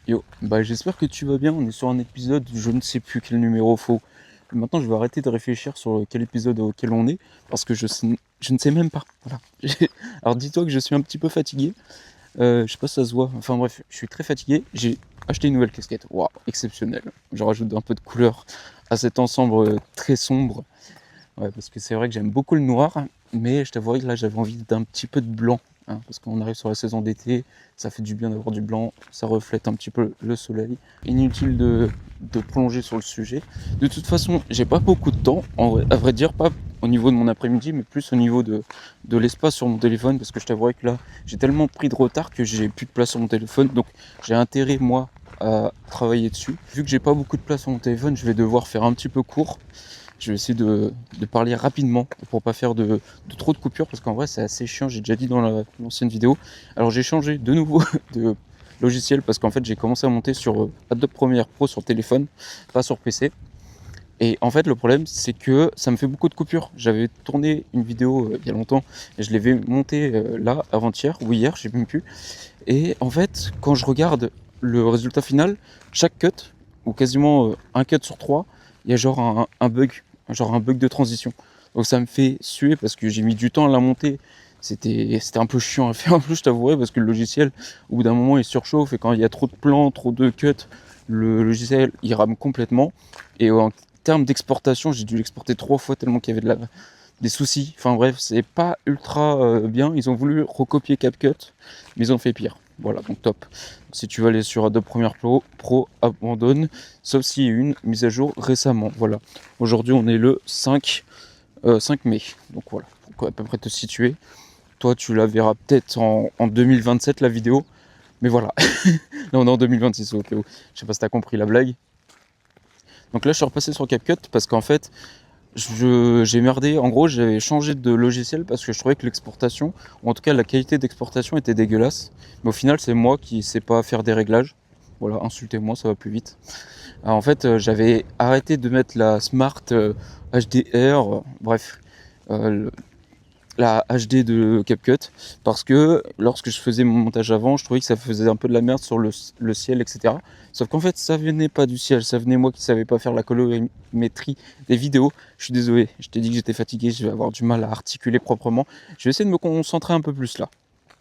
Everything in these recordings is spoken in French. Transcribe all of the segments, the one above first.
Yo, j'espère que tu vas bien. On est sur un épisode, je ne sais plus quel numéro faut. Maintenant, je vais arrêter de réfléchir sur quel épisode auquel on est, parce que je ne sais même pas. Voilà. Alors dis-toi que je suis un petit peu fatigué. Je sais pas si ça se voit. Enfin bref, je suis très fatigué. J'ai acheté une nouvelle casquette. Waouh, exceptionnelle. Je rajoute un peu de couleur à cet ensemble très sombre. Ouais, parce que c'est vrai que j'aime beaucoup le noir, mais je t'avouerai que là j'avais envie d'un petit peu de blanc, hein, parce qu'on arrive sur la saison d'été, ça fait du bien d'avoir du blanc, ça reflète un petit peu le soleil. Inutile de prolonger sur le sujet. De toute façon, j'ai pas beaucoup de temps, à vrai dire, pas au niveau de mon après-midi, mais plus au niveau de l'espace sur mon téléphone, parce que je t'avouerai que là j'ai tellement pris de retard que j'ai plus de place sur mon téléphone, donc j'ai intérêt moi à travailler dessus. Vu que j'ai pas beaucoup de place sur mon téléphone, je vais devoir faire un petit peu court. Je vais essayer de parler rapidement pour pas faire de trop de coupures, parce qu'en vrai c'est assez chiant, j'ai déjà dit dans l'ancienne vidéo. Alors j'ai changé de nouveau de logiciel parce qu'en fait j'ai commencé à monter sur Adobe Premiere Pro sur téléphone, pas sur PC. Et en fait le problème c'est que ça me fait beaucoup de coupures. J'avais tourné une vidéo il y a longtemps et je l'avais montée là avant-hier ou hier, je sais même plus. Et en fait quand je regarde le résultat final, chaque cut, ou quasiment un cut sur trois, il y a genre un bug de transition. Donc ça me fait suer parce que j'ai mis du temps à la monter. C'était un peu chiant à faire en plus, je t'avouerai, parce que le logiciel, au bout d'un moment, il surchauffe et quand il y a trop de plans, trop de cuts, le logiciel il rame complètement. Et en termes d'exportation, j'ai dû l'exporter 3 fois tellement qu'il y avait des soucis. Enfin bref, c'est pas ultra bien. Ils ont voulu recopier CapCut, mais ils ont fait pire. Voilà, donc top. Si tu veux aller sur Adobe Premiere Pro, abandonne, sauf s'il y a eu une mise à jour récemment. Voilà. Aujourd'hui, on est le 5 mai. Donc voilà, pour à peu près te situer. Toi, tu la verras peut-être en 2027, la vidéo. Mais voilà. Là, on est en 2026 au cas où. Je sais pas si t'as compris la blague. Donc là, je suis repassé sur CapCut parce qu'en fait, j'ai merdé. En gros, j'avais changé de logiciel parce que je trouvais que l'exportation, ou en tout cas la qualité d'exportation était dégueulasse. Mais au final, c'est moi qui sais pas faire des réglages. Voilà, insultez-moi, ça va plus vite. Alors, en fait, j'avais arrêté de mettre la Smart HDR, bref, euh, la HD de CapCut, parce que lorsque je faisais mon montage avant, je trouvais que ça faisait un peu de la merde sur le ciel, etc. Sauf qu'en fait, ça venait pas du ciel, ça venait moi qui savais pas faire la colorimétrie des vidéos. Je suis désolé, je t'ai dit que j'étais fatigué, je vais avoir du mal à articuler proprement. Je vais essayer de me concentrer un peu plus là,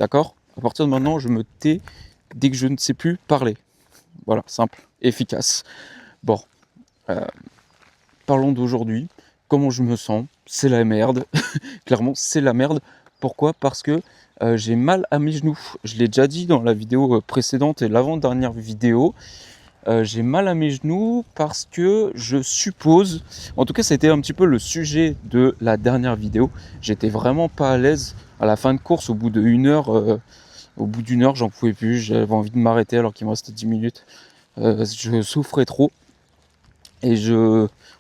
d'accord? À partir de maintenant, je me tais dès que je ne sais plus parler. Voilà, simple, efficace. Bon, euh, parlons d'aujourd'hui. Comment je me sens? C'est la merde. Clairement, c'est la merde. Pourquoi? Parce que j'ai mal à mes genoux. Je l'ai déjà dit dans la vidéo précédente et l'avant-dernière vidéo. J'ai mal à mes genoux parce que je suppose, en tout cas c'était un petit peu le sujet de la dernière vidéo, j'étais vraiment pas à l'aise à la fin de course. Au bout d'une heure, j'en pouvais plus, j'avais envie de m'arrêter alors qu'il me restait 10 minutes. Je souffrais trop et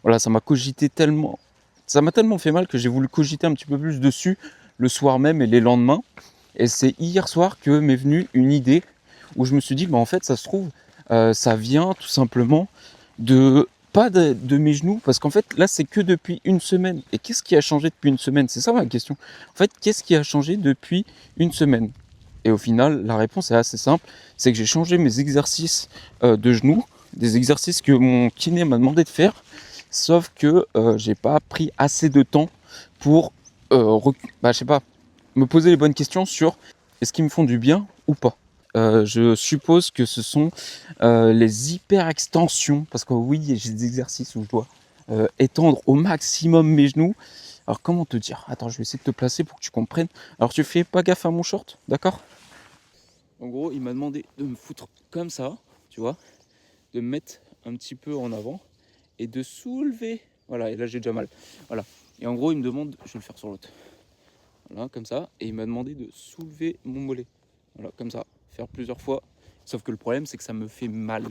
voilà, ça m'a cogité tellement, ça m'a tellement fait mal que j'ai voulu cogiter un petit peu plus dessus le soir même et les lendemains. Et c'est hier soir que m'est venue une idée où je me suis dit, en fait, ça se trouve, ça vient tout simplement pas de mes genoux, parce qu'en fait, là, c'est que depuis une semaine. Et qu'est-ce qui a changé depuis une semaine? C'est ça ma question. En fait, qu'est-ce qui a changé depuis une semaine? Et au final, la réponse est assez simple, c'est que j'ai changé mes exercices de genoux, des exercices que mon kiné m'a demandé de faire, sauf que j'ai pas pris assez de temps pour, je sais pas, me poser les bonnes questions sur est-ce qu'ils me font du bien ou pas. Je suppose que ce sont les hyper-extensions, parce que oui, j'ai des exercices où je dois étendre au maximum mes genoux. Alors comment te dire? Attends, je vais essayer de te placer pour que tu comprennes. Alors tu fais pas gaffe à mon short, d'accord? En gros, il m'a demandé de me foutre comme ça, tu vois, de me mettre un petit peu en avant et de soulever. Voilà, et là j'ai déjà mal. Voilà. Et en gros, il me demande, je vais le faire sur l'autre. Voilà, comme ça. Et il m'a demandé de soulever mon mollet. Voilà, comme ça. Faire plusieurs fois. Sauf que le problème, c'est que ça me fait mal.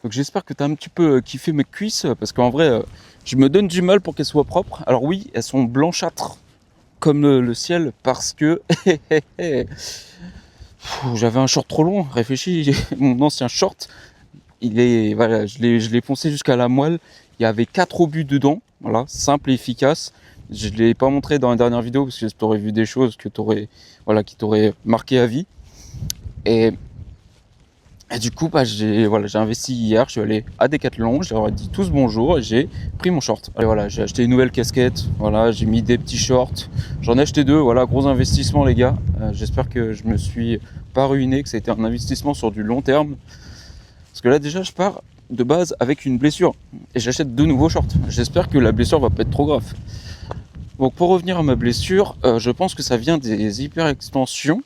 Donc j'espère que tu as un petit peu kiffé mes cuisses, parce qu'en vrai, je me donne du mal pour qu'elles soient propres. Alors oui, elles sont blanchâtres comme le ciel, parce que j'avais un short trop long. Réfléchis, mon ancien short, voilà, je l'ai poncé jusqu'à la moelle. Il y avait 4 obus dedans, voilà, simple et efficace. Je ne l'ai pas montré dans la dernière vidéo parce que tu aurais vu des choses qui t'auraient marqué à vie. Et Et du coup, j'ai investi hier, je suis allé à Decathlon, je leur ai dit tous bonjour et j'ai pris mon short. Et voilà, j'ai acheté une nouvelle casquette, voilà, j'ai mis des petits shorts, j'en ai acheté 2, voilà, gros investissement les gars. J'espère que je me suis pas ruiné, que c'était un investissement sur du long terme. Parce que là déjà je pars de base avec une blessure et j'achète 2 nouveaux shorts. J'espère que la blessure va pas être trop grave. Donc pour revenir à ma blessure, je pense que ça vient des hyper-extensions.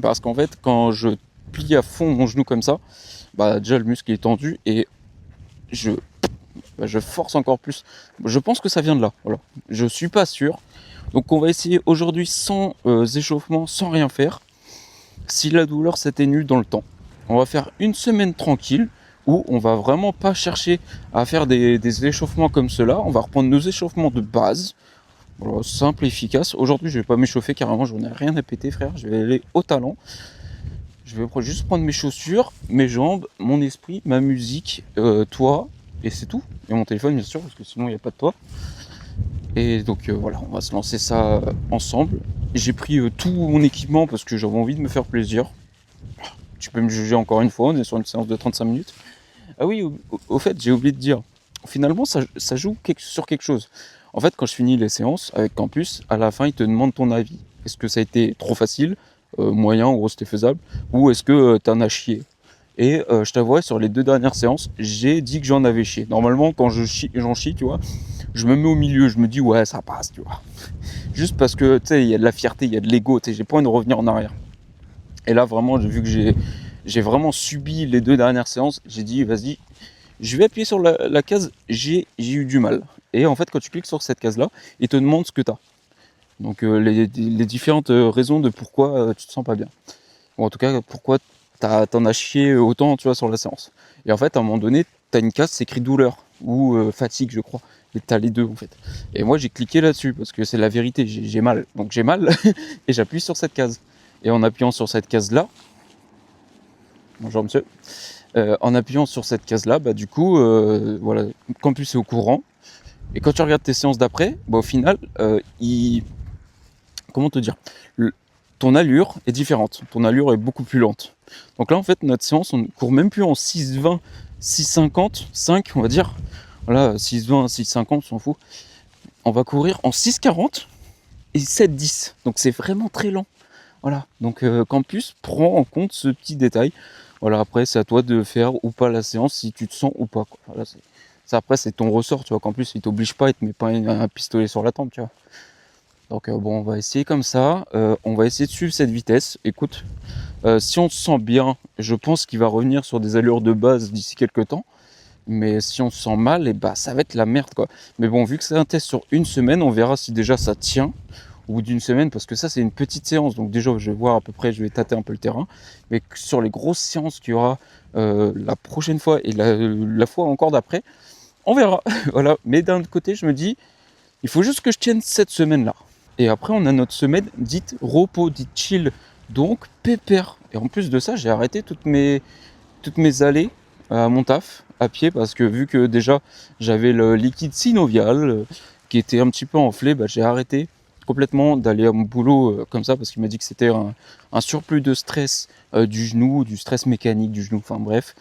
Parce qu'en fait, quand je plie à fond mon genou comme ça, déjà le muscle est tendu et je, je force encore plus. Je pense que ça vient de là. Voilà. Je suis pas sûr. Donc on va essayer aujourd'hui sans échauffement, sans rien faire. Si la douleur s'atténue dans le temps, on va faire une semaine tranquille où on va vraiment pas chercher à faire des échauffements comme cela. On va reprendre nos échauffements de base. Voilà, simple et efficace. Aujourd'hui, je vais pas m'échauffer carrément, j'en ai rien à péter, frère. Je vais aller au talent. Je vais juste prendre mes chaussures, mes jambes, mon esprit, ma musique, toi, et c'est tout. Et mon téléphone, bien sûr, parce que sinon il n'y a pas de toi. Et donc voilà, on va se lancer ça ensemble. J'ai pris tout mon équipement parce que j'avais envie de me faire plaisir. Tu peux me juger encore une fois, on est sur une séance de 35 minutes. Ah oui, au fait, j'ai oublié de dire, finalement, ça joue sur quelque chose. En fait, quand je finis les séances avec Campus, à la fin, ils te demandent ton avis. Est-ce que ça a été trop facile, moyen, en gros, c'était faisable, ou est-ce que t'en as chié? Et je t'avouerai, sur les 2 dernières séances, j'ai dit que j'en avais chié. Normalement, quand j'en chie, tu vois, je me mets au milieu, je me dis, ouais, ça passe, tu vois. Juste parce que, tu sais, il y a de la fierté, il y a de l'ego, tu sais, j'ai pas envie de revenir en arrière. Et là, vraiment, vu que j'ai vraiment subi les 2 dernières séances, j'ai dit, vas-y, je vais appuyer sur la case j'ai eu du mal. Et en fait, quand tu cliques sur cette case-là, il te demande ce que tu as. Donc les différentes raisons de pourquoi tu te sens pas bien. Ou en tout cas, pourquoi t'en as chié autant, tu vois, sur la séance. Et en fait, à un moment donné, tu as une case, c'est écrit douleur ou fatigue, je crois. Et tu as les deux, en fait. Et moi, j'ai cliqué là-dessus parce que c'est la vérité, j'ai mal. Donc j'ai mal et j'appuie sur cette case. Et en appuyant sur cette case-là, bonjour monsieur, en appuyant sur cette case-là, du coup, voilà, Campus est au courant. Et quand tu regardes tes séances d'après, au final, comment te dire, ton allure est différente. Ton allure est beaucoup plus lente. Donc là, en fait, notre séance, on ne court même plus en 6,20, 6,50, 5, on va dire. Voilà, 6,20, 6,50, on s'en fout. On va courir en 6,40 et 7,10. Donc c'est vraiment très lent. Voilà, donc Campus prend en compte ce petit détail. Voilà, après c'est à toi de faire ou pas la séance si tu te sens ou pas. Voilà, ça après c'est ton ressort, tu vois, Campus il t'oblige pas, il te met pas un pistolet sur la tempe, tu vois. Donc bon, on va essayer comme ça, on va essayer de suivre cette vitesse. Écoute, si on se sent bien, je pense qu'il va revenir sur des allures de base d'ici quelques temps. Mais si on se sent mal, et ça va être la merde quoi. Mais bon, vu que c'est un test sur une semaine, on verra si déjà ça tient au bout d'une semaine, parce que ça c'est une petite séance, donc déjà je vais voir à peu près, je vais tâter un peu le terrain, mais sur les grosses séances qu'il y aura la prochaine fois et la fois encore d'après, on verra. Voilà. Mais d'un autre côté, je me dis, il faut juste que je tienne cette semaine-là. Et après, on a notre semaine dite repos, dite chill, donc pépère. Et en plus de ça, j'ai arrêté toutes mes allées à mon taf à pied, parce que vu que déjà j'avais le liquide synovial qui était un petit peu enflé, j'ai arrêté complètement d'aller à mon boulot comme ça, parce qu'il m'a dit que c'était un surplus de stress du genou, du stress mécanique du genou, enfin bref.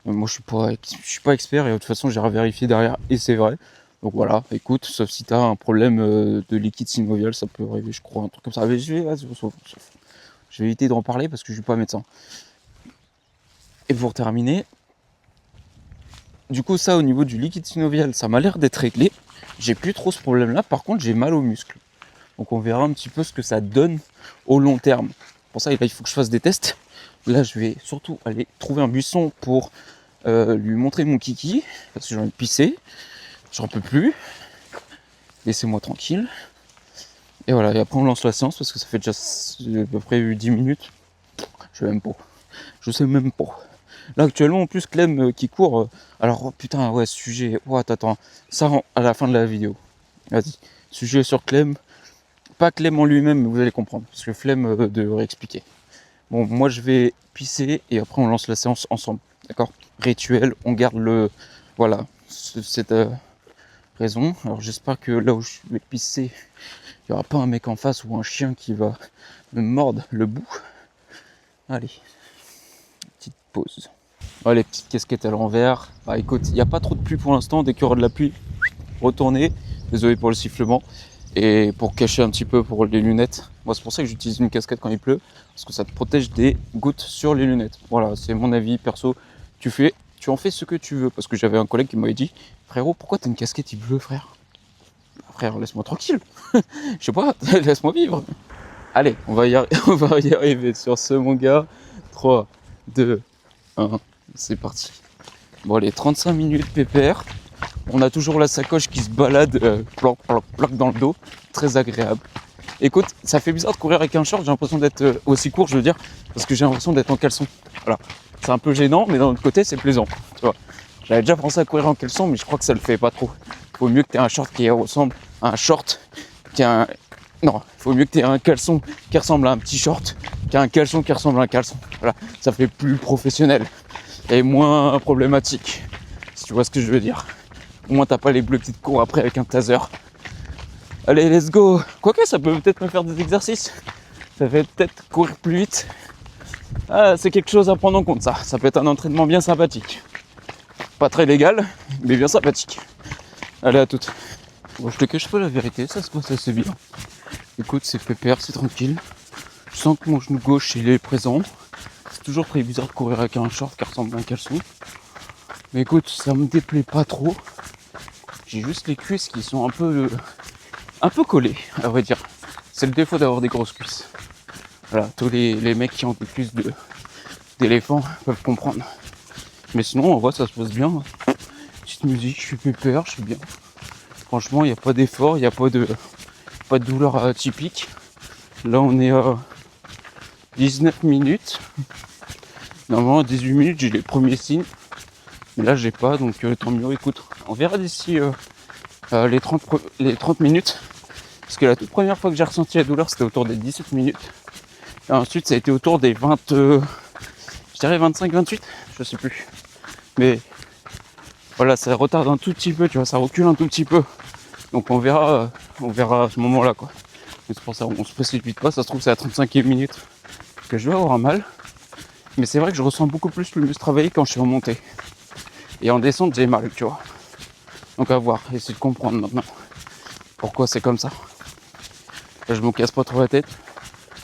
Moi je suis pas expert et de toute façon j'ai revérifié derrière et c'est vrai. Donc voilà, écoute, sauf si tu as un problème de liquide synovial, ça peut arriver, je crois, un truc comme ça. Mais je vais éviter d'en parler parce que je suis pas médecin. Et pour terminer, du coup ça au niveau du liquide synovial, ça m'a l'air d'être réglé. J'ai plus trop ce problème là, par contre j'ai mal aux muscles. Donc on verra un petit peu ce que ça donne au long terme. Pour ça, il faut que je fasse des tests. Là je vais surtout aller trouver un buisson pour lui montrer mon kiki, parce que j'ai envie de pisser, j'en peux plus. Laissez-moi tranquille. Et voilà, et après on lance la séance parce que ça fait déjà à peu près 10 minutes. Je sais même pas. Je sais même pas. Là actuellement en plus Clem qui court. Alors oh, putain ouais sujet. Oh, attends. Ça à la fin de la vidéo. Vas-y. Sujet sur Clem. Pas Clem en lui-même, mais vous allez comprendre. Parce que flemme de réexpliquer. Bon, moi je vais pisser et après on lance la séance ensemble. D'accord? Rituel, on garde le. Voilà. Cette raison. Alors j'espère que là où je vais pisser, il n'y aura pas un mec en face ou un chien qui va me mordre le bout. Allez. Pause. Ouais, les petites casquettes à l'envers. Bah écoute, il n'y a pas trop de pluie pour l'instant. Dès qu'il y aura de la pluie, retournez. Désolé pour le sifflement. Et pour cacher un petit peu pour les lunettes. Moi, c'est pour ça que j'utilise une casquette quand il pleut. Parce que ça te protège des gouttes sur les lunettes. Voilà, c'est mon avis perso. Tu en fais ce que tu veux. Parce que j'avais un collègue qui m'avait dit, frérot, pourquoi t'as une casquette il pleut, frère? Bah, frère, laisse-moi tranquille. Je sais pas, laisse-moi vivre. Allez, on va y arriver sur ce, mon gars. 3, 2, 1, c'est parti. Bon, allez, 35 minutes pépère. On a toujours la sacoche qui se balade, ploc, ploc, ploc dans le dos. Très agréable. Écoute, ça fait bizarre de courir avec un short. J'ai l'impression d'être aussi court, je veux dire, parce que j'ai l'impression d'être en caleçon. Voilà. C'est un peu gênant, mais d'un autre côté, c'est plaisant. Tu vois. J'avais déjà pensé à courir en caleçon, mais je crois que ça le fait pas trop. Il faut mieux que tu aies un short qui ressemble à un short, Non, il faut mieux que tu aies un caleçon qui ressemble à un petit short qu'un caleçon qui ressemble à un caleçon. Voilà, ça fait plus professionnel et moins problématique, si tu vois ce que je veux dire. Au moins, t'as pas les bleus qui te courent après avec un taser. Allez, let's go. Quoique, ça peut peut-être me faire des exercices. Ça fait peut-être courir plus vite. Ah, c'est quelque chose à prendre en compte, ça. Ça peut être un entraînement bien sympathique. Pas très légal, mais bien sympathique. Allez, à toutes. Bon, je te cache pas la vérité, ça se passe assez bien. Écoute, c'est pépère, c'est tranquille. Je sens que mon genou gauche, il est présent. C'est toujours très bizarre de courir avec un short qui ressemble à un caleçon. Mais écoute, ça me déplaît pas trop. J'ai juste les cuisses qui sont un peu collées, à vrai dire. C'est le défaut d'avoir des grosses cuisses. Voilà, tous les mecs qui ont des cuisses d'éléphant peuvent comprendre. Mais sinon, en vrai, ça se passe bien. Petite musique, je suis pépère, je suis bien. Franchement, il n'y a pas d'effort, il n'y a pas de douleur typique. Là, on est à 19 minutes. Normalement, à 18 minutes, j'ai les premiers signes. Mais là, j'ai pas, donc tant mieux. Écoute, on verra d'ici les 30 minutes. Parce que la toute première fois que j'ai ressenti la douleur, c'était autour des 17 minutes. Et ensuite, ça a été autour des 20, je dirais 25-28, je sais plus. Mais voilà, ça retarde un tout petit peu, tu vois, ça recule un tout petit peu. Donc on verra à ce moment-là, quoi. Mais c'est pour ça, on se précipite pas. Ça se trouve, c'est à 35e minute que je vais avoir mal. Mais c'est vrai que je ressens beaucoup plus le muscle travailler quand je suis en montée. Et en descente, j'ai mal, tu vois. Donc à voir, essayer de comprendre maintenant pourquoi c'est comme ça. Là, je me casse pas trop la tête.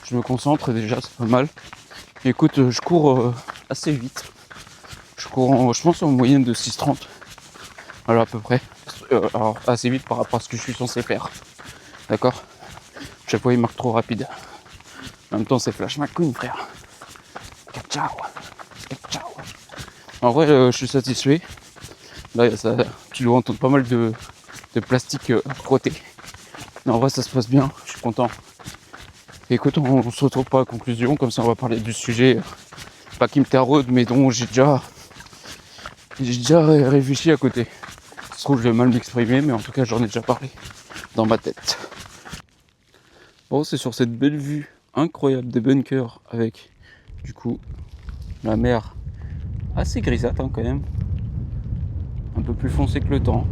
Je me concentre et déjà, c'est pas mal. Et écoute, je cours assez vite. Je cours, je pense, en moyenne de 6,30. Voilà, à peu près. Alors, assez vite par rapport à ce que je suis censé faire. D'accord? Chaque fois, il marque trop rapide. En même temps, c'est Flash McQueen, frère. Ciao. Ciao. En vrai, je suis satisfait. Là, tu dois entendre pas mal de plastique frotté. Mais en vrai, ça se passe bien. Je suis content. Et écoute, on se retrouve pour la conclusion. Comme ça, on va parler du sujet. Pas qui me taraude, mais dont j'ai déjà réfléchi à côté. Ça se trouve, je vais mal m'exprimer, mais en tout cas, j'en ai déjà parlé dans ma tête. Bon, c'est sur cette belle vue incroyable des bunkers avec, du coup, la mer assez grisâtre quand même. Un peu plus foncé que le temps.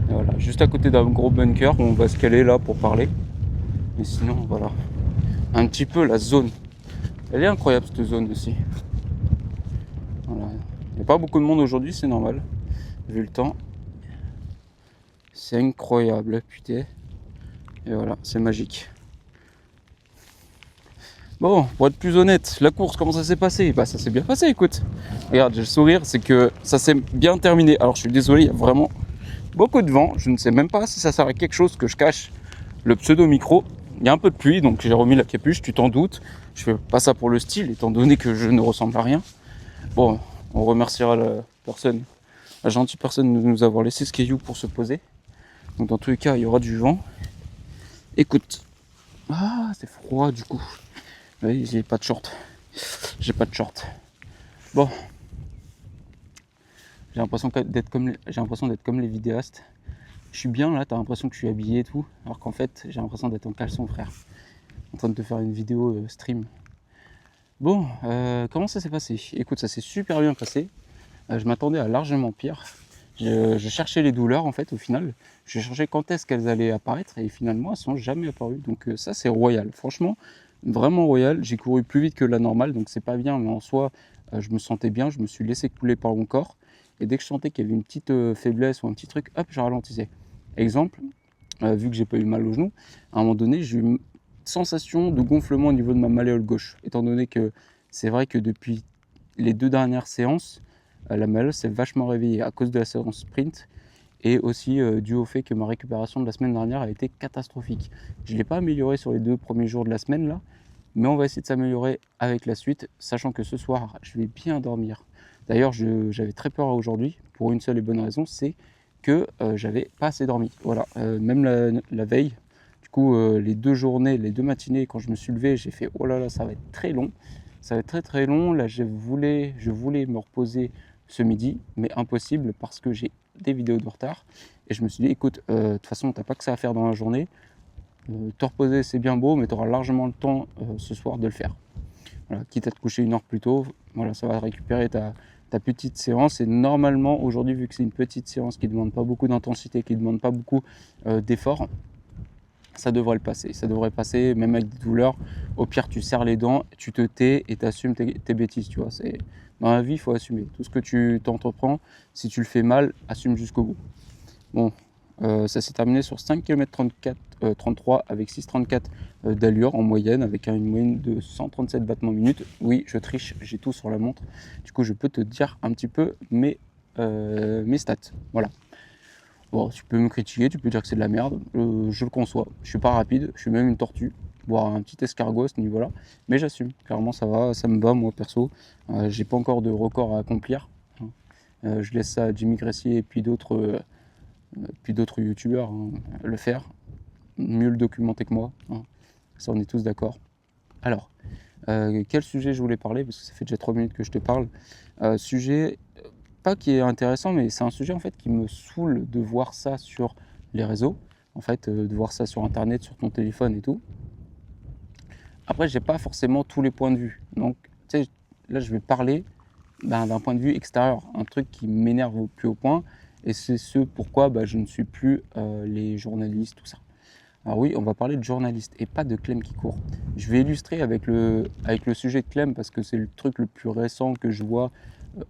Et voilà, juste à côté d'un gros bunker où on va se caler là pour parler. Mais sinon, voilà. Un petit peu la zone. Elle est incroyable cette zone aussi. Voilà. Il n'y a pas beaucoup de monde aujourd'hui, c'est normal. Vu le temps. C'est incroyable, putain. Et voilà, c'est magique. Bon, pour être plus honnête, la course, comment ça s'est passé? Bah ça s'est bien passé, écoute. Regarde, j'ai le sourire, c'est que ça s'est bien terminé. Alors je suis désolé, il y a vraiment beaucoup de vent. Je ne sais même pas si ça sert à quelque chose que je cache le pseudo-micro. Il y a un peu de pluie, donc j'ai remis la capuche, tu t'en doutes. Je fais pas ça pour le style, étant donné que je ne ressemble à rien. Bon, on remerciera la gentille personne de nous avoir laissé ce caillou pour se poser. Donc dans tous les cas, il y aura du vent. Écoute. Ah, c'est froid du coup. Oui, j'ai pas de short. J'ai pas de short. Bon. J'ai l'impression d'être comme les vidéastes. Je suis bien là, t'as l'impression que je suis habillé et tout. Alors qu'en fait, j'ai l'impression d'être en caleçon, frère. En train de te faire une vidéo stream. Bon, comment ça s'est passé? Écoute, ça s'est super bien passé. Je m'attendais à largement pire. Je cherchais les douleurs en fait au final. Je cherchais quand est-ce qu'elles allaient apparaître et finalement elles sont jamais apparues. Donc ça c'est royal. Franchement, vraiment royal. J'ai couru plus vite que la normale, donc c'est pas bien, mais en soi, je me sentais bien, je me suis laissé couler par mon corps. Et dès que je sentais qu'il y avait une petite faiblesse ou un petit truc, hop, je ralentissais. Exemple, vu que j'ai pas eu mal au genou, à un moment donné, j'ai eu une sensation de gonflement au niveau de ma malléole gauche. Étant donné que c'est vrai que depuis les 2 dernières séances, la malléole s'est vachement réveillée à cause de la séance sprint et aussi dû au fait que ma récupération de la semaine dernière a été catastrophique. Je ne l'ai pas améliorée sur les 2 premiers jours de la semaine là, mais on va essayer de s'améliorer avec la suite, sachant que ce soir, je vais bien dormir. D'ailleurs, j'avais très peur aujourd'hui, pour une seule et bonne raison, c'est que j'avais pas assez dormi. Voilà, même la veille, du coup, les 2 journées, les 2 matinées, quand je me suis levé, j'ai fait: «Oh là là, ça va être très long, ça va être très, très long». Là, je voulais me reposer ce midi, mais impossible parce que j'ai des vidéos de retard et je me suis dit: «Écoute, de toute façon, tu as pas que ça à faire dans la journée, te reposer, c'est bien beau, mais tu auras largement le temps, ce soir de le faire». Voilà, quitte à te coucher 1 heure plus tôt, voilà, ça va récupérer ta petite séance et normalement, aujourd'hui, vu que c'est une petite séance qui ne demande pas beaucoup d'intensité, qui ne demande pas beaucoup, d'effort, ça devrait le passer. Ça devrait passer même avec des douleurs. Au pire, tu serres les dents, tu te tais et tu assumes tes bêtises, tu vois? Dans la vie, il faut assumer. Tout ce que tu t'entreprends, si tu le fais mal, assume jusqu'au bout. Bon, ça s'est terminé sur 5 km 33 avec 6,34 d'allure en moyenne, avec une moyenne de 137 battements minutes. Oui, je triche, j'ai tout sur la montre. Du coup, je peux te dire un petit peu mes stats. Voilà. Bon, tu peux me critiquer, tu peux dire que c'est de la merde, je le conçois. Je suis pas rapide, je suis même une tortue, voire un petit escargot à ce niveau-là, mais j'assume. Clairement, ça va, ça me va, moi perso. J'ai pas encore de record à accomplir, hein. Je laisse ça à Jimmy Gressier et puis d'autres youtubeurs, hein, le faire, mieux le documenter que moi, hein. Ça, on est tous d'accord. Alors, quel sujet je voulais parler, parce que ça fait déjà 3 minutes que je te parle. Sujet, pas qui est intéressant, mais c'est un sujet en fait qui me saoule de voir ça sur les réseaux, en fait, de voir ça sur internet, sur ton téléphone et tout. Après, j'ai pas forcément tous les points de vue. Donc, tu sais, là, je vais parler d'un point de vue extérieur, un truc qui m'énerve au plus haut point, et c'est ce pourquoi je ne suis plus les journalistes, tout ça. Alors oui, on va parler de journalistes et pas de Clem qui court. Je vais illustrer avec le sujet de Clem parce que c'est le truc le plus récent que je vois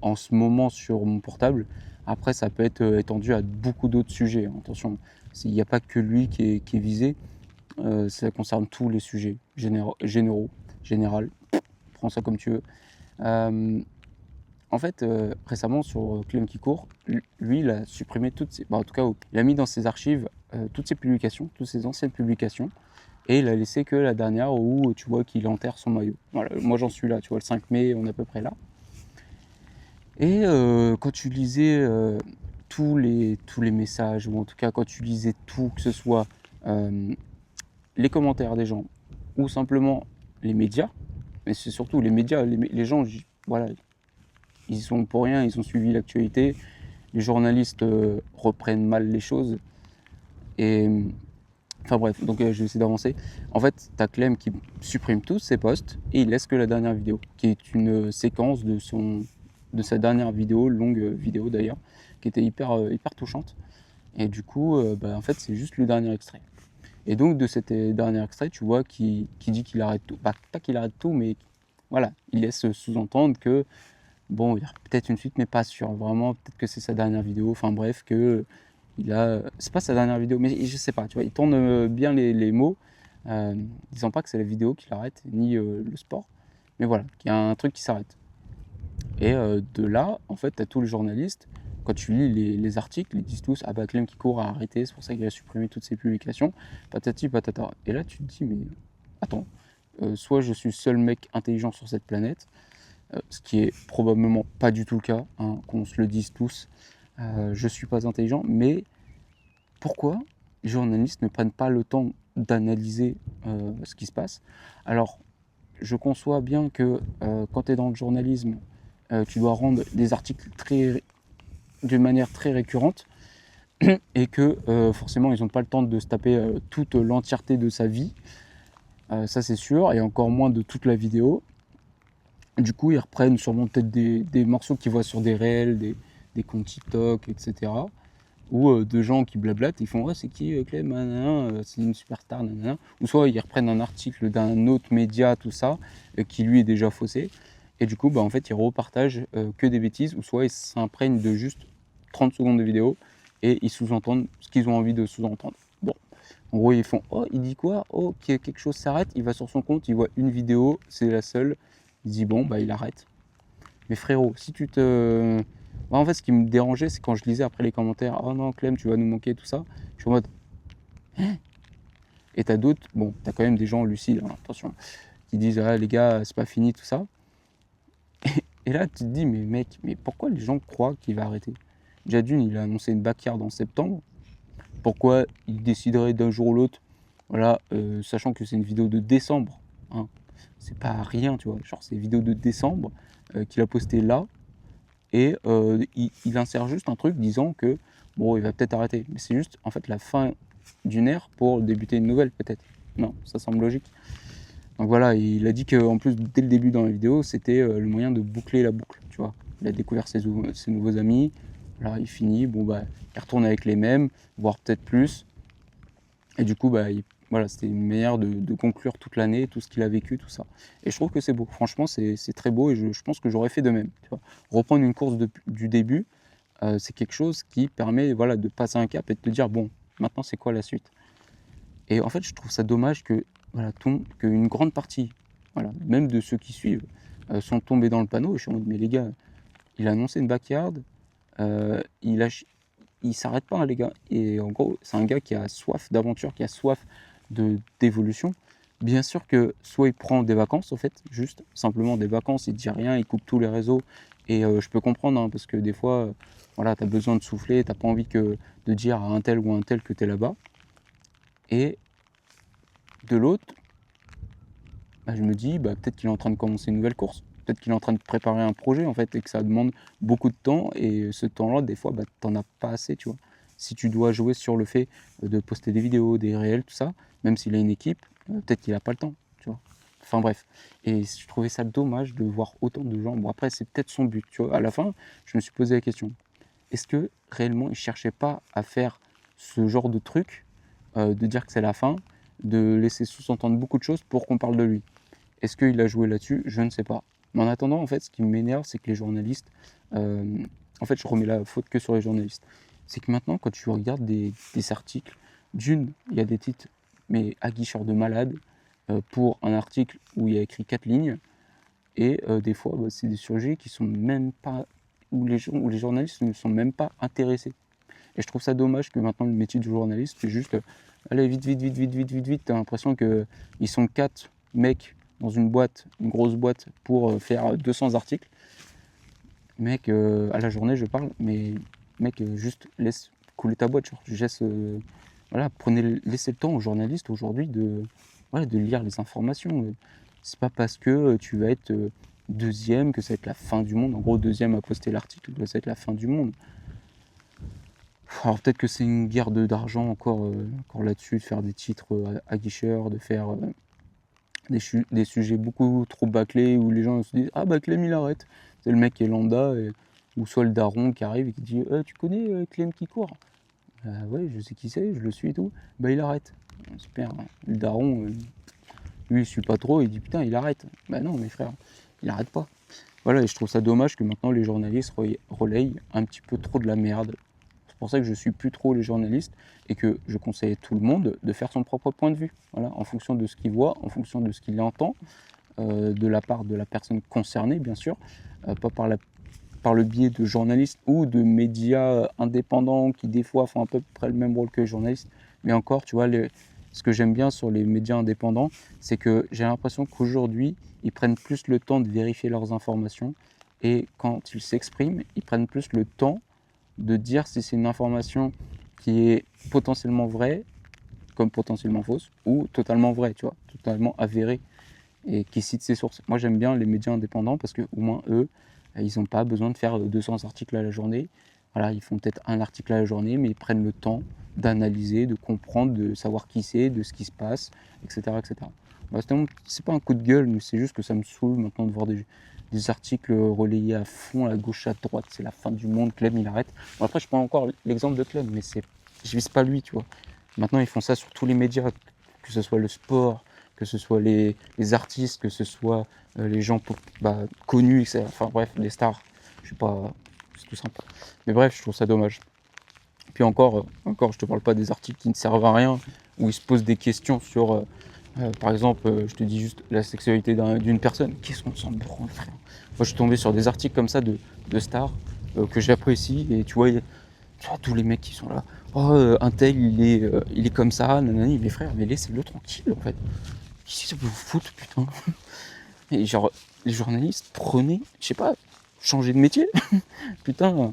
en ce moment sur mon portable. Après, ça peut être étendu à beaucoup d'autres sujets, hein. Attention, il n'y a pas que lui qui est visé. Ça concerne tous les sujets général, prends ça comme tu veux. En fait, récemment sur Clem qui court, lui, il a supprimé toutes ses... en tout cas, il a mis dans ses archives toutes ses publications, toutes ses anciennes publications, et il a laissé que la dernière où tu vois qu'il enterre son maillot. Voilà, moi j'en suis là, tu vois, le 5 mai, on est à peu près là. Et quand tu lisais tous les messages, ou en tout cas quand tu lisais tout, que ce soit les commentaires des gens, ou simplement les médias, mais c'est surtout les médias, les gens, voilà, ils sont pour rien, ils ont suivi l'actualité, les journalistes reprennent mal les choses, et enfin bref, donc je vais essayer d'avancer. En fait, t'as Clem qui supprime tous ses posts et il laisse que la dernière vidéo, qui est une séquence de sa dernière vidéo, longue vidéo d'ailleurs, qui était hyper touchante. Et du coup, en fait, c'est juste le dernier extrait. Et donc de cet dernier extrait, tu vois, qui dit qu'il arrête tout. Pas qu'il arrête tout, mais voilà, il laisse sous-entendre que bon, il y a peut-être une suite, mais pas sûr. Vraiment, peut-être que c'est sa dernière vidéo. Enfin bref, que c'est pas sa dernière vidéo, mais je sais pas, tu vois, il tourne bien les mots, disant pas que c'est la vidéo qui l'arrête, ni le sport, mais voilà, qu'il y a un truc qui s'arrête. Et de là, en fait, tu as tous les journalistes, quand tu lis les articles, ils disent tous: ah bah Clem qui court a arrêté, c'est pour ça qu'il a supprimé toutes ses publications, patati patata. Et là, tu te dis, mais attends, soit je suis le seul mec intelligent sur cette planète, ce qui est probablement pas du tout le cas, hein, qu'on se le dise tous. Je suis pas intelligent, mais pourquoi les journalistes ne prennent pas le temps d'analyser ce qui se passe? Alors, je conçois bien que quand tu es dans le journalisme, tu dois rendre des articles d'une manière très récurrente, et que forcément ils n'ont pas le temps de se taper toute l'entièreté de sa vie, ça c'est sûr, et encore moins de toute la vidéo. Du coup, ils reprennent sûrement peut-être des morceaux qu'ils voient sur des réels, des comptes TikTok, etc. Ou de gens qui blablatent, ils font: ouais, c'est qui Clem, c'est une superstar, nanana. Ou soit ils reprennent un article d'un autre média, tout ça, qui lui est déjà faussé. Et du coup, en fait, ils repartagent que des bêtises, ou soit ils s'imprègnent de juste 30 secondes de vidéo et ils sous-entendent ce qu'ils ont envie de sous-entendre. Bon, en gros, ils font oh, il dit quoi? Oh, quelque chose s'arrête. Il va sur son compte, il voit une vidéo, c'est la seule. Il dit bon, il arrête. Mais frérot, si tu te. En fait, ce qui me dérangeait, c'est quand je lisais après les commentaires oh non, Clem, tu vas nous manquer, tout ça. Je suis en mode hein. Et t'as d'autres, t'as quand même des gens lucides, hein, attention, qui disent ah les gars, c'est pas fini, tout ça. Et là, tu te dis, mais mec, mais pourquoi les gens croient qu'il va arrêter? Déjà d'une, il a annoncé une backyard en septembre. Pourquoi il déciderait d'un jour ou l'autre, voilà, sachant que c'est une vidéo de décembre, hein, c'est pas rien, tu vois, genre c'est une vidéo de décembre qu'il a postée là, et il insère juste un truc disant que, bon, il va peut-être arrêter. Mais c'est juste, en fait, la fin d'une ère pour débuter une nouvelle, peut-être. Non, ça semble logique. Donc voilà, il a dit qu'en plus, dès le début dans la vidéo, c'était le moyen de boucler la boucle, tu vois. Il a découvert ses nouveaux amis, voilà, il finit, il retourne avec les mêmes, voire peut-être plus. Et du coup, voilà, c'était une manière de conclure toute l'année, tout ce qu'il a vécu, tout ça. Et je trouve que c'est beau, franchement, c'est très beau, et je pense que j'aurais fait de même, tu vois. Reprendre une course du début, c'est quelque chose qui permet, voilà, de passer un cap et de te dire, bon, maintenant, c'est quoi la suite? Et en fait, je trouve ça dommage que, voilà, qu'une grande partie, voilà, même de ceux qui suivent, sont tombés dans le panneau. Et je suis en mode, mais les gars, il a annoncé une backyard, il s'arrête pas, hein, les gars. Et en gros, c'est un gars qui a soif d'aventure, qui a soif d'évolution. Bien sûr que soit il prend des vacances, en fait, juste simplement des vacances, il dit rien, il coupe tous les réseaux. Et je peux comprendre, hein, parce que des fois, voilà, tu as besoin de souffler, tu n'as pas envie de dire à un tel ou un tel que tu es là-bas. Et de l'autre, je me dis, peut-être qu'il est en train de commencer une nouvelle course. Peut-être qu'il est en train de préparer un projet, en fait, et que ça demande beaucoup de temps. Et ce temps-là, des fois, t'en as pas assez, tu vois. Si tu dois jouer sur le fait de poster des vidéos, des réels, tout ça, même s'il a une équipe, peut-être qu'il n'a pas le temps, tu vois. Enfin bref. Et je trouvais ça dommage de voir autant de gens. Bon, après, c'est peut-être son but, tu vois. À la fin, je me suis posé la question. Est-ce que réellement, il ne cherchait pas à faire ce genre de truc, de dire que c'est la fin, de laisser sous-entendre beaucoup de choses pour qu'on parle de lui? Est-ce qu'il a joué là-dessus? Je ne sais pas. Mais en attendant, en fait, ce qui m'énerve, c'est que les journalistes... en fait, je remets la faute que sur les journalistes. C'est que maintenant, quand tu regardes des articles, il y a des titres, mais aguicheurs de malade, pour un article où il y a écrit 4 lignes, et des fois, c'est des sujets qui sont même pas... où les journalistes ne sont même pas intéressés. Et je trouve ça dommage que maintenant, le métier du journaliste, c'est juste... allez, vite, vite, vite, vite, vite, vite, vite. T'as l'impression qu'ils sont 4 mecs dans une boîte, une grosse boîte, pour faire 200 articles. Mec, à la journée, je parle, mais mec, juste laisse couler ta boîte. Genre, voilà, laissez le temps aux journalistes aujourd'hui de lire les informations. C'est pas parce que tu vas être deuxième que ça va être la fin du monde. En gros, deuxième à poster l'article, ça va être la fin du monde. Alors peut-être que c'est une guerre d'argent encore là-dessus, de faire des titres aguicheurs, de faire des sujets beaucoup trop bâclés où les gens se disent ah Clem il arrête. C'est le mec qui est lambda, ou soit le daron qui arrive et qui dit tu connais Clem qui court? Ouais, je sais qui c'est, je le suis et tout. Il arrête. Super, hein. Le daron, lui il suit pas trop, il dit putain il arrête. Non mes frères, il arrête pas. Voilà, et je trouve ça dommage que maintenant les journalistes relayent un petit peu trop de la merde. C'est pour ça que je suis plus trop les journalistes et que je conseille à tout le monde de faire son propre point de vue. Voilà, en fonction de ce qu'il voit, en fonction de ce qu'il entend, de la part de la personne concernée, bien sûr, pas par le biais de journalistes ou de médias indépendants qui des fois font à peu près le même rôle que les journalistes. Mais encore, tu vois, ce que j'aime bien sur les médias indépendants, c'est que j'ai l'impression qu'aujourd'hui, ils prennent plus le temps de vérifier leurs informations, et quand ils s'expriment, ils prennent plus le temps de dire si c'est une information qui est potentiellement vraie, comme potentiellement fausse, ou totalement vraie, tu vois, totalement avérée, et qui cite ses sources. Moi, j'aime bien les médias indépendants parce qu'au moins, eux, ils n'ont pas besoin de faire 200 articles à la journée. Voilà, ils font peut-être un article à la journée, mais ils prennent le temps d'analyser, de comprendre, de savoir qui c'est, de ce qui se passe, etc. etc. C'est pas un coup de gueule, mais c'est juste que ça me saoule maintenant de voir des articles relayés à fond, à gauche, à droite. C'est la fin du monde, Clem, il arrête. Bon, après, je prends encore l'exemple de Clem, mais je vise pas lui, tu vois. Maintenant, ils font ça sur tous les médias, que ce soit le sport, que ce soit les artistes, que ce soit les gens connus, etc. Enfin bref, les stars. Je sais pas, c'est tout simple. Mais bref, je trouve ça dommage. Puis encore, je te parle pas des articles qui ne servent à rien, où ils se posent des questions sur, par exemple, je te dis juste la sexualité d'une personne. Qu'est-ce qu'on s'en branle, frère? Moi, je suis tombé sur des articles comme ça de stars que j'apprécie, et tu vois, tous les mecs qui sont là. Oh, un tel, il est comme ça, nanani. Mais frère, mais laissez-le tranquille, en fait. Qu'est-ce que ça peut vous foutre, putain? Et genre, les journalistes, prenez, je sais pas, changer de métier. Putain,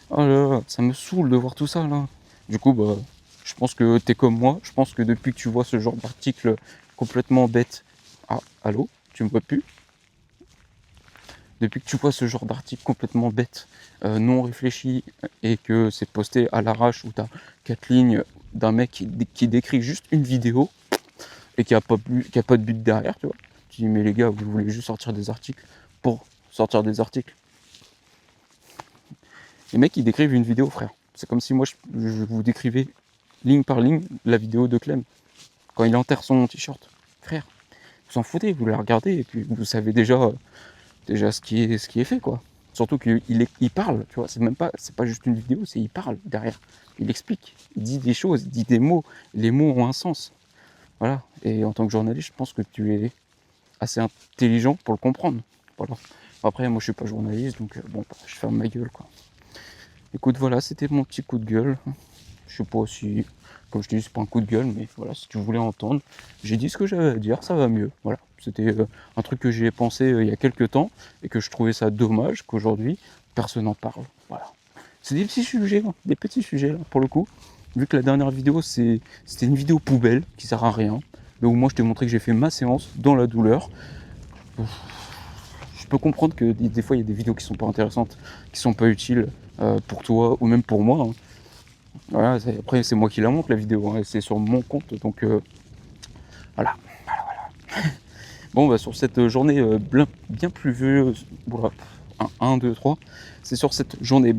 oh là là, ça me saoule de voir tout ça, là. Du coup, bah, je pense que t'es comme moi. Je pense que depuis que tu vois ce genre d'article complètement bête... Ah, allô? Tu me vois plus? Depuis que tu vois ce genre d'article complètement bête, non réfléchi, et que c'est posté à l'arrache, où t'as 4 lignes d'un mec qui décrit juste une vidéo, et qui a pas de but derrière, tu vois. Tu dis, mais les gars, vous voulez juste sortir des articles pour sortir des articles. Les mecs, ils décrivent une vidéo, frère. C'est comme si moi, je vous décrivais ligne par ligne la vidéo de Clem, quand il enterre son t-shirt. Frère, vous en foutez, vous la regardez, et puis vous savez déjà ce qui est fait, quoi. Surtout qu'il parle, tu vois, c'est pas juste une vidéo, c'est il parle derrière. Il explique, il dit des choses, il dit des mots. Les mots ont un sens. Voilà. Et en tant que journaliste, je pense que tu es assez intelligent pour le comprendre. Voilà. Après, moi, je suis pas journaliste, donc bon, je ferme ma gueule, quoi. Écoute, voilà, c'était mon petit coup de gueule. Je sais pas si, comme je te dis, c'est pas un coup de gueule, mais voilà, si tu voulais entendre, j'ai dit ce que j'avais à dire, ça va mieux. Voilà, c'était un truc que j'ai pensé il y a quelques temps, et que je trouvais ça dommage qu'aujourd'hui, personne n'en parle. Voilà. C'est des petits sujets, hein, des petits sujets, là, pour le coup. Vu que la dernière vidéo, c'était une vidéo poubelle, qui sert à rien, mais où moi, je t'ai montré que j'ai fait ma séance dans la douleur. Je peux comprendre que des fois, il y a des vidéos qui sont pas intéressantes, qui sont pas utiles pour toi, ou même pour moi, hein. Voilà, après c'est moi qui la montre la vidéo, hein, c'est sur mon compte, donc voilà. Bon, bah, sur cette journée bien pluvieuse, voilà, 1, 2, 3, c'est sur cette journée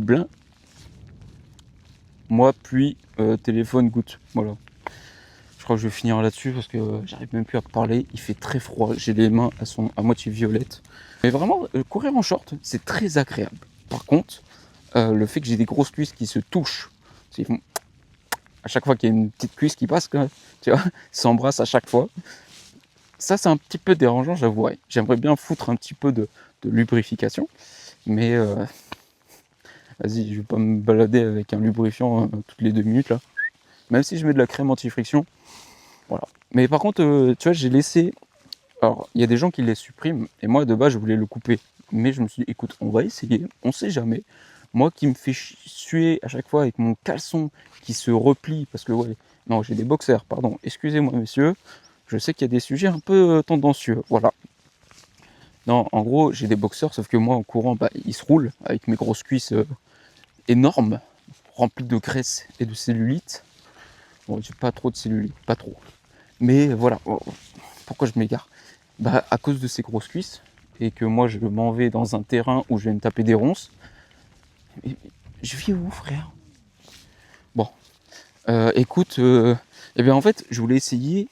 moi, pluie, téléphone, goutte, voilà. Je crois que je vais finir là-dessus parce que j'arrive même plus à parler, il fait très froid, j'ai les mains, elles sont à moitié violettes. Mais vraiment, courir en short, c'est très agréable. Par contre, le fait que j'ai des grosses cuisses qui se touchent, à chaque fois qu'il y a une petite cuisse qui passe, quoi, tu vois, s'embrasse à chaque fois. Ça, c'est un petit peu dérangeant, j'avouerai. J'aimerais bien foutre un petit peu de lubrification, mais vas-y, je vais pas me balader avec un lubrifiant toutes les 2 minutes, là. Même si je mets de la crème anti-friction, voilà. Mais par contre, tu vois, j'ai laissé... Alors, il y a des gens qui les suppriment, et moi, de base, je voulais le couper. Mais je me suis dit, écoute, on va essayer, on sait jamais. Moi qui me fais suer à chaque fois avec mon caleçon qui se replie, parce que, ouais, non, j'ai des boxers, pardon, excusez-moi, messieurs. Je sais qu'il y a des sujets un peu tendancieux, voilà. Non, en gros, j'ai des boxers, sauf que moi, en courant, bah, ils se roulent avec mes grosses cuisses énormes, remplies de graisse et de cellulite. Bon, j'ai pas trop de cellulite, pas trop. Mais voilà, pourquoi je m'égare? Bah, à cause de ces grosses cuisses, et que moi, je m'en vais dans un terrain où je vais me taper des ronces. Mais je vis où, frère? Bon, écoute, eh bien, en fait, je voulais essayer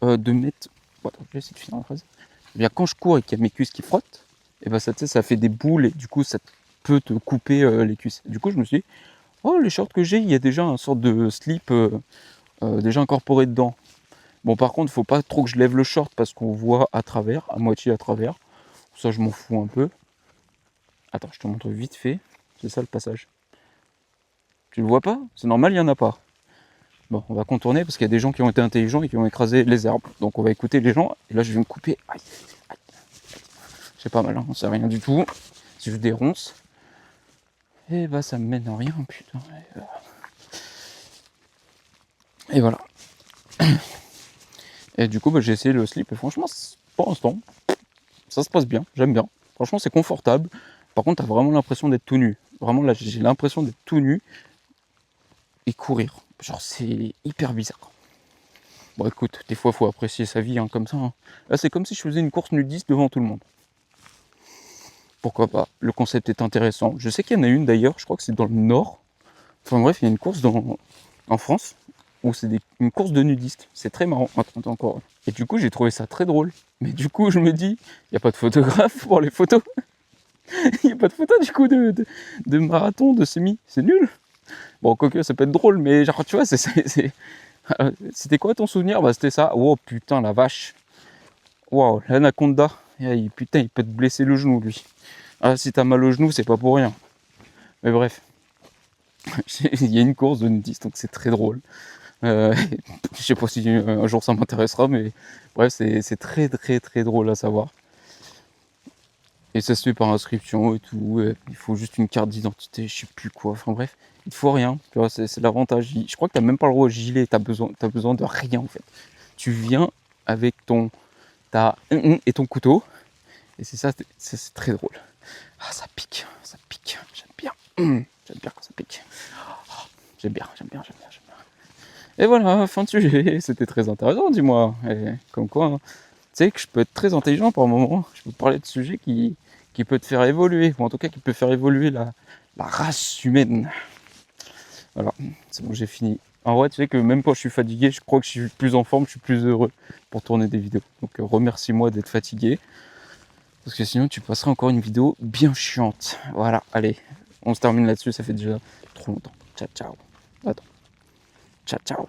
de mettre... Bon, attends, je vais essayer de finir la phrase. Eh bien, quand je cours et qu'il y a mes cuisses qui frottent, et ben ça, ça fait des boules, et du coup ça peut te couper les cuisses. Du coup je me suis dit, oh, les shorts que j'ai, il y a déjà un sorte de slip déjà incorporé dedans. Bon, par contre, il faut pas trop que je lève le short parce qu'on voit à travers, à moitié à travers. Ça, je m'en fous un peu. Attends, je te montre vite fait. C'est ça le passage. Tu le vois pas? C'est normal, il y en a pas. Bon, on va contourner parce qu'il y a des gens qui ont été intelligents et qui ont écrasé les herbes. Donc on va écouter les gens. Et là, je vais me couper. Aïe, aïe. C'est pas mal, hein, on sait rien du tout. C'est juste des ronces. Et bah ça me mène à rien, putain. Et voilà. Et du coup, bah, j'ai essayé le slip et franchement, pour l'instant, ça se passe bien, j'aime bien. Franchement, c'est confortable. Par contre, t'as vraiment l'impression d'être tout nu. Vraiment, là, j'ai l'impression d'être tout nu et courir. Genre, c'est hyper bizarre. Bon, écoute, des fois, il faut apprécier sa vie, hein, comme ça. Hein. Là, c'est comme si je faisais une course nudiste devant tout le monde. Pourquoi pas? Le concept est intéressant. Je sais qu'il y en a une d'ailleurs, je crois que c'est dans le Nord. Enfin bref, il y a une course en France. où c'est une course de nudistes. C'est très marrant. Attends encore. Et du coup, j'ai trouvé ça très drôle. Mais du coup, je me dis, il n'y a pas de photographe pour les photos. Il n'y a pas de photo du coup de marathon, de semi. C'est nul. Bon, quoique, ça peut être drôle, mais genre, tu vois, c'était quoi ton souvenir? Bah, c'était ça. Oh putain, la vache. Waouh, l'anaconda. Putain, il peut te blesser le genou, lui. Ah, si t'as mal au genou, c'est pas pour rien. Mais bref. Il y a une course de nudistes, donc c'est très drôle. Je sais pas si un jour ça m'intéressera, mais bref, c'est très très très drôle à savoir. Et ça se fait par inscription et tout. Il faut juste une carte d'identité, je sais plus quoi. Enfin bref, il te faut rien. Tu vois, c'est l'avantage. Je crois que t'as même pas le droit au gilet. T'as besoin de rien en fait. Tu viens avec ta et ton couteau. Et c'est ça, c'est très drôle. Ah, ça pique, ça pique. J'aime bien. J'aime bien quand ça pique. J'aime bien. Et voilà, fin de sujet. C'était très intéressant, dis-moi. Et comme quoi, hein, tu sais que je peux être très intelligent par moment. Je peux te parler de sujets qui peut te faire évoluer, ou en tout cas qui peut faire évoluer la race humaine. Voilà, c'est bon, j'ai fini. En vrai, tu sais que même quand je suis fatigué, je crois que je suis plus en forme, je suis plus heureux pour tourner des vidéos. Donc remercie-moi d'être fatigué, parce que sinon tu passeras encore une vidéo bien chiante. Voilà, allez, on se termine là-dessus, ça fait déjà trop longtemps. Ciao, ciao. Attends. Ciao, ciao.